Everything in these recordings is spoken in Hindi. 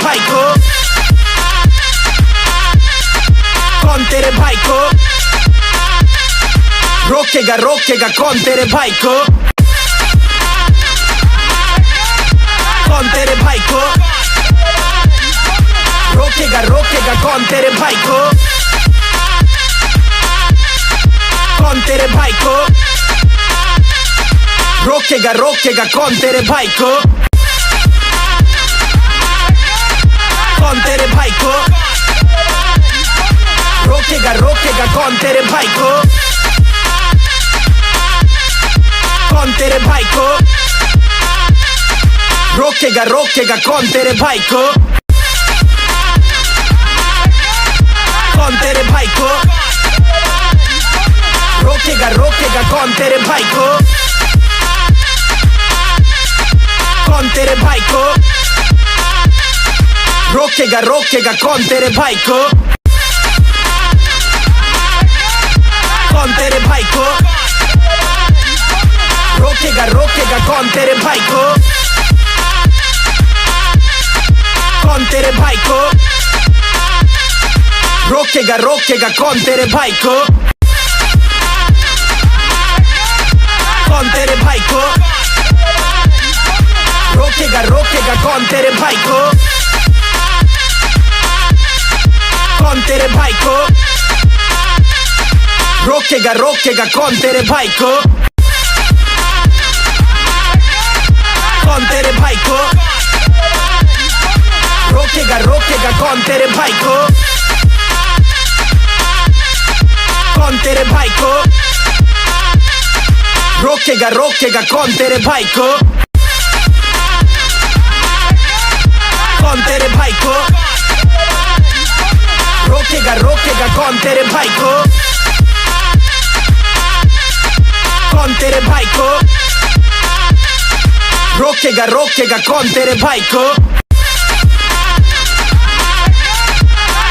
भाई को, कौन तेरे भाई को रोकेगा, रोकेगा कौन तेरे भाई को, कौन तेरे भाई को रोकेगा, रोकेगा कौन तेरे भाई को, कौन तेरे भाई को रोकेगा, रोकेगा कौन तेरे भाई को, कौन तेरे भाई को रोकेगा, रोकेगा कौन तेरे भाई को, कौन तेरे भाई को रोकेगा, रोकेगा कौन तेरे भाई को, कौन तेरे भाई को रोकेगा, रोकेगा कौन तेरे भाई को, कौन तेरे भाई को रोकेगा, रोकेगा कौन तेरे भाई को, कौन तेरे भाई को रोकेगा, रोकेगा कौन तेरे भाई को, कौन तेरे भाई को रोकेगा, रोकेगा कौन तेरे भाई को, कौन तेरे भाई को रोकेगा, रोकेगा कौन तेरे भाई को, कौन तेरे भाई को रोकेगा, रोकेगा कौन तेरे भाई को, कौन तेरे भाई को रोकेगा, रोकेगा कौन तेरे भाई को, कौन तेरे भाई को रोकेगा, रोकेगा कौन तेरे भाई को, कौन तेरे भाई को रोकेगा, रोकेगा कौन तेरे भाई को, कौन तेरे भाई को रोकेगा, रोकेगा कौन तेरे भाई को, कौन तेरे भाई को रोकेगा, रोकेगा कौन तेरे भाई को,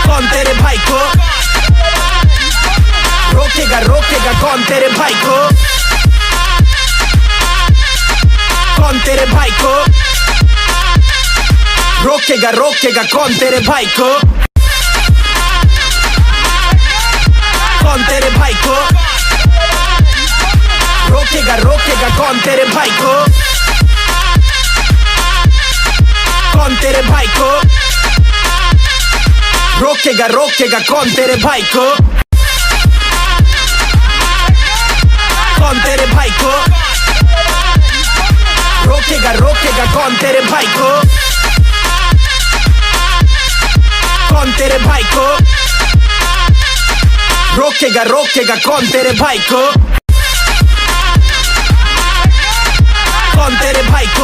कौन तेरे भाई को रोकेगा, रोकेगा कौन तेरे भाई को, कौन तेरे भाई को रोकेगा, रोकेगा कौन तेरे भाई को, कौन तेरे भाई को रोकेगा, रोकेगा कौन तेरे भाई को, कौन तेरे भाई को रोकेगा, रोकेगा कौन तेरे भाई को, कौन तेरे भाई को रोकेगा, रोकेगा कौन तेरे भाई को, कौन तेरे भाई को रोकेगा, रोकेगा कौन तेरे भाई को, कौन तेरे भाई को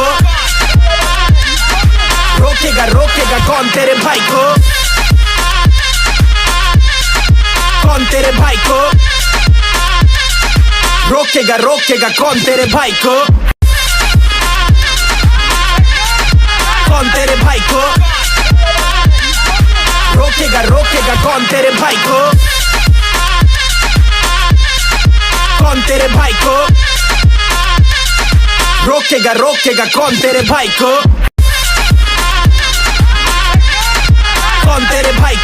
रोकेगा, रोकेगा कौन तेरे भाई को, कौन तेरे भाई को रोकेगा, रोकेगा कौन तेरे भाई को, कौन तेरे भाई को रोकेगा, रोकेगा कौन तेरे भाई को, कौन तेरे भाई को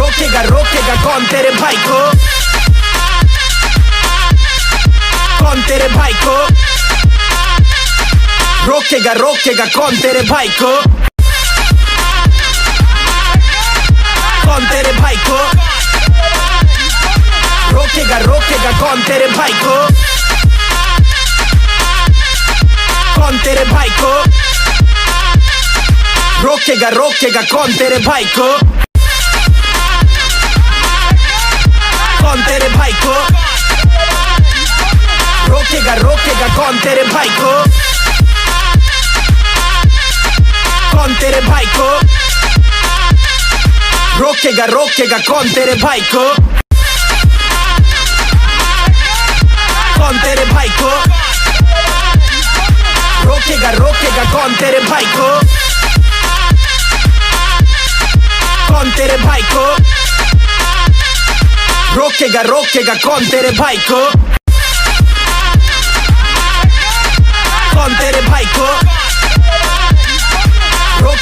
रोकेगा, रोकेगा कौन तेरे भाई को, कौन तेरे भाई को रोकेगा, रोकेगा कौन तेरे भाई को, कौन तेरे भाई को रोकेगा, रोकेगा कौन तेरे भाई को, कौन तेरे भाई को रोकेगा, रोकेगा कौन तेरे भाई को, कौन तेरे भाई को रोकेगा, रोकेगा कौन तेरे भाई को, कौन तेरे भाई को रोकेगा, रोकेगा कौन तेरे भाई को, कौन तेरे भाई को रोकेगा, रोकेगा कौन तेरे भाई को, कौन तेरे भाई को रोकेगा, रोकेगा कौन तेरे भाई को, कौन तेरे भाई को